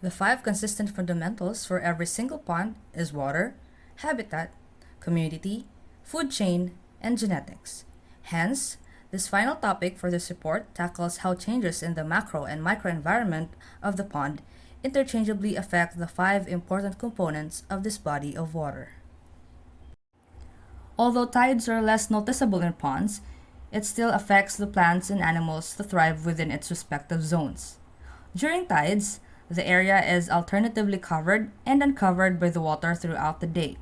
The 5 consistent fundamentals for every single pond is water, habitat, community, food chain, and genetics. Hence, this final topic for this report tackles how changes in the macro and microenvironment of the pond interchangeably affect the 5 important components of this body of water. Although tides are less noticeable in ponds, it still affects the plants and animals to thrive within its respective zones. During tides, the area is alternatively covered and uncovered by the water throughout the day.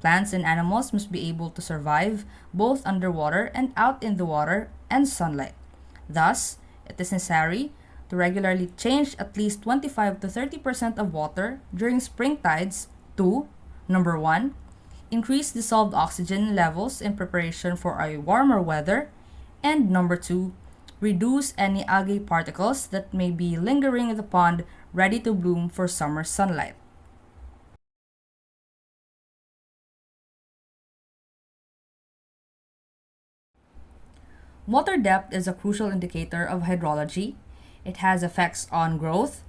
Plants and animals must be able to survive both underwater and out in the water and sunlight. Thus, it is necessary to regularly change at least 25 to 30% of water during spring tides to number 1, increase dissolved oxygen levels in preparation for a warmer weather, and number 2, reduce any algae particles that may be lingering in the pond ready to bloom for summer sunlight. Water depth is a crucial indicator of hydrology. It has effects on growth,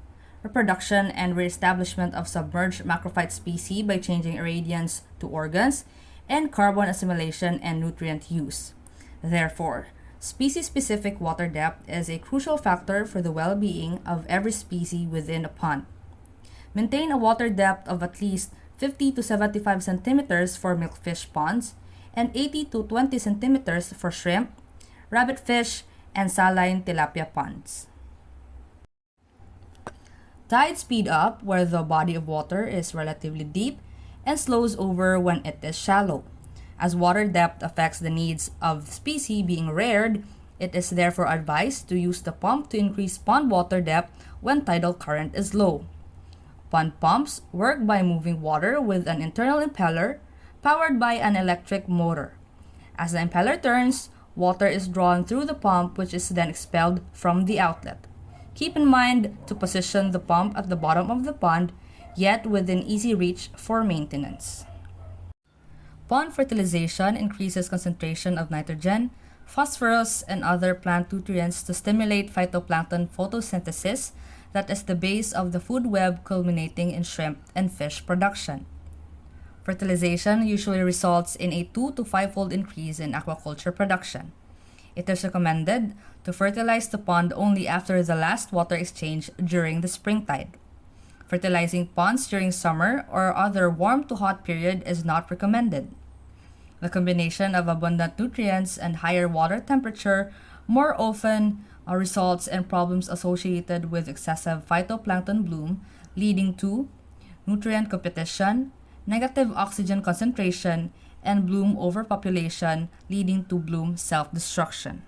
reproduction, and reestablishment of submerged macrophyte species by changing irradiance to organs, and carbon assimilation and nutrient use. Therefore, species-specific water depth is a crucial factor for the well-being of every species within a pond. Maintain a water depth of at least 50 to 75 centimeters for milkfish ponds and 80 to 20 centimeters for shrimp, rabbitfish, and saline tilapia ponds. Tides speed up where the body of water is relatively deep and slows over when it is shallow. As water depth affects the needs of the species being reared, it is therefore advised to use the pump to increase pond water depth when tidal current is low. Pond pumps work by moving water with an internal impeller powered by an electric motor. As the impeller turns, water is drawn through the pump, which is then expelled from the outlet. Keep in mind to position the pump at the bottom of the pond, yet within easy reach for maintenance. Pond fertilization increases concentration of nitrogen, phosphorus, and other plant nutrients to stimulate phytoplankton photosynthesis that is the base of the food web culminating in shrimp and fish production. Fertilization usually results in a 2 to 5-fold increase in aquaculture production. It is recommended to fertilize the pond only after the last water exchange during the spring tide. Fertilizing ponds during summer or other warm to hot period is not recommended. The combination of abundant nutrients and higher water temperature more often results in problems associated with excessive phytoplankton bloom, leading to nutrient competition, negative oxygen concentration, and bloom overpopulation, leading to bloom self-destruction.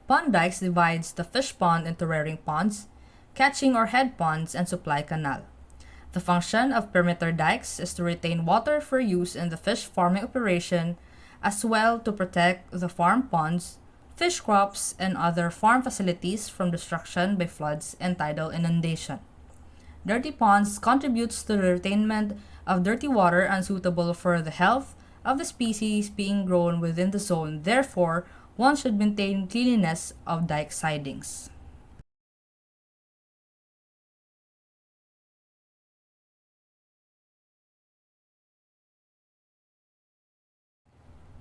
Pond dikes divides the fish pond into rearing ponds, catching or head ponds, and supply canal. The function of perimeter dikes is to retain water for use in the fish farming operation, as well to protect the farm ponds, fish crops, and other farm facilities from destruction by floods and tidal inundation. Dirty ponds contributes to the retainment of dirty water unsuitable for the health of the species being grown within the zone. Therefore, one should maintain cleanliness of dike sidings.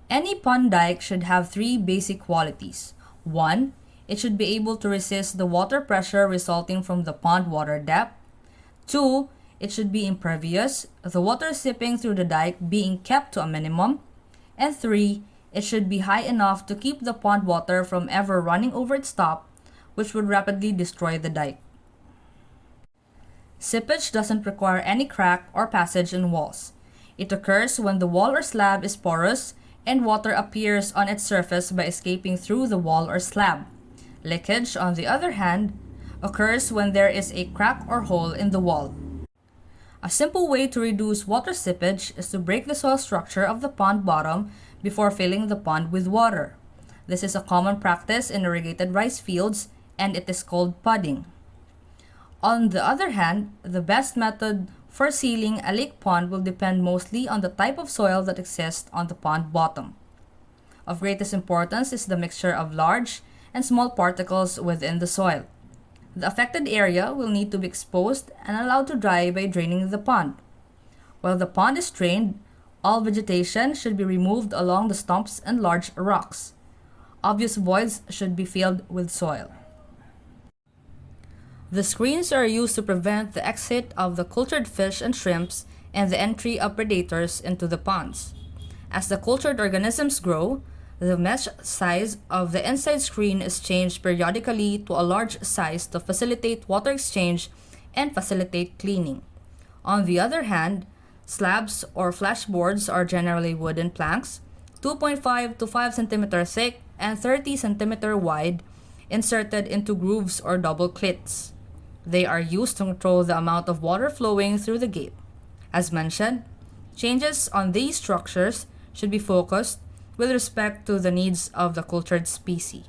Any pond dike should have 3 basic qualities. 1. It should be able to resist the water pressure resulting from the pond water depth. 2. It should be impervious, the water seeping through the dike being kept to a minimum. And 3. It should be high enough to keep the pond water from ever running over its top, which would rapidly destroy the dike. Seepage doesn't require any crack or passage in walls. It occurs when the wall or slab is porous and water appears on its surface by escaping through the wall or slab. Leakage, on the other hand, occurs when there is a crack or hole in the wall. A simple way to reduce water seepage is to break the soil structure of the pond bottom before filling the pond with water. This is a common practice in irrigated rice fields, and it is called podding. On the other hand, the best method For sealing a lake pond will depend mostly on the type of soil that exists on the pond bottom. Of greatest importance is the mixture of large and small particles within the soil. The affected area will need to be exposed and allowed to dry by draining the pond. While the pond is drained, all vegetation should be removed along the stumps and large rocks. Obvious voids should be filled with soil. The screens are used to prevent the exit of the cultured fish and shrimps and the entry of predators into the ponds. As the cultured organisms grow, the mesh size of the inside screen is changed periodically to a large size to facilitate water exchange and facilitate cleaning. On the other hand, slabs or flashboards are generally wooden planks, 2.5 to 5 cm thick and 30 cm wide, inserted into grooves or double clits. They are used to control the amount of water flowing through the gate. As mentioned, changes on these structures should be focused with respect to the needs of the cultured species.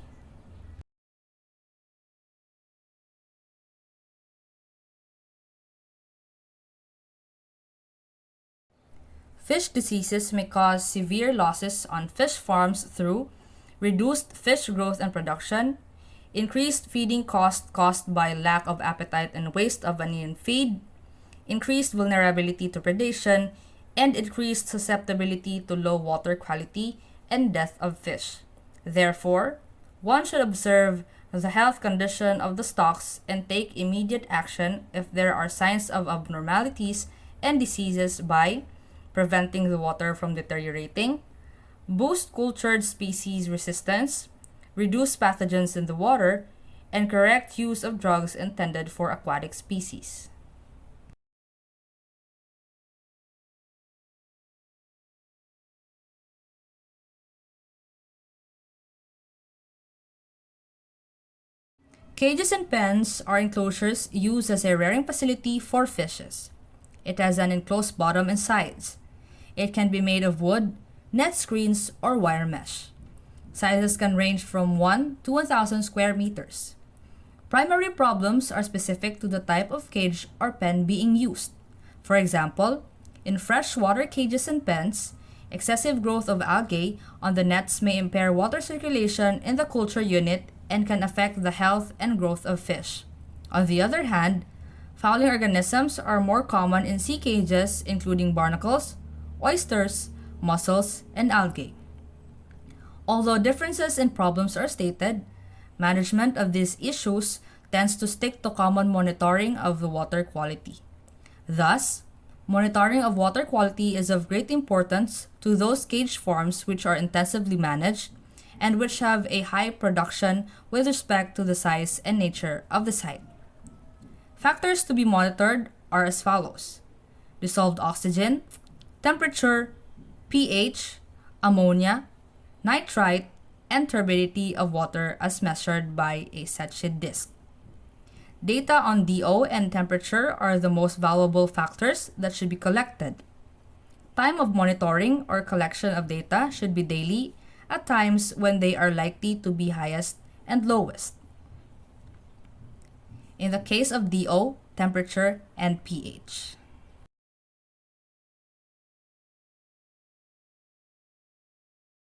Fish diseases may cause severe losses on fish farms through reduced fish growth and production, increased feeding costs caused by lack of appetite and waste of onion feed, increased vulnerability to predation, and increased susceptibility to low water quality and death of fish. Therefore, one should observe the health condition of the stocks and take immediate action if there are signs of abnormalities and diseases by preventing the water from deteriorating, boost cultured species resistance, reduce pathogens in the water, and correct use of drugs intended for aquatic species. Cages and pens are enclosures used as a rearing facility for fishes. It has an enclosed bottom and sides. It can be made of wood, net screens, or wire mesh. Sizes can range from 1 to 1,000 square meters. Primary problems are specific to the type of cage or pen being used. For example, in freshwater cages and pens, excessive growth of algae on the nets may impair water circulation in the culture unit and can affect the health and growth of fish. On the other hand, fouling organisms are more common in sea cages, including barnacles, oysters, mussels, and algae. Although differences in problems are stated, management of these issues tends to stick to common monitoring of the water quality. Thus, monitoring of water quality is of great importance to those cage farms which are intensively managed and which have a high production with respect to the size and nature of the site. Factors to be monitored are as follows: dissolved oxygen, temperature, pH, ammonia, nitrite, and turbidity of water as measured by a set-sheet disc. Data on DO and temperature are the most valuable factors that should be collected. Time of monitoring or collection of data should be daily at times when they are likely to be highest and lowest. In the case of DO, temperature, and pH.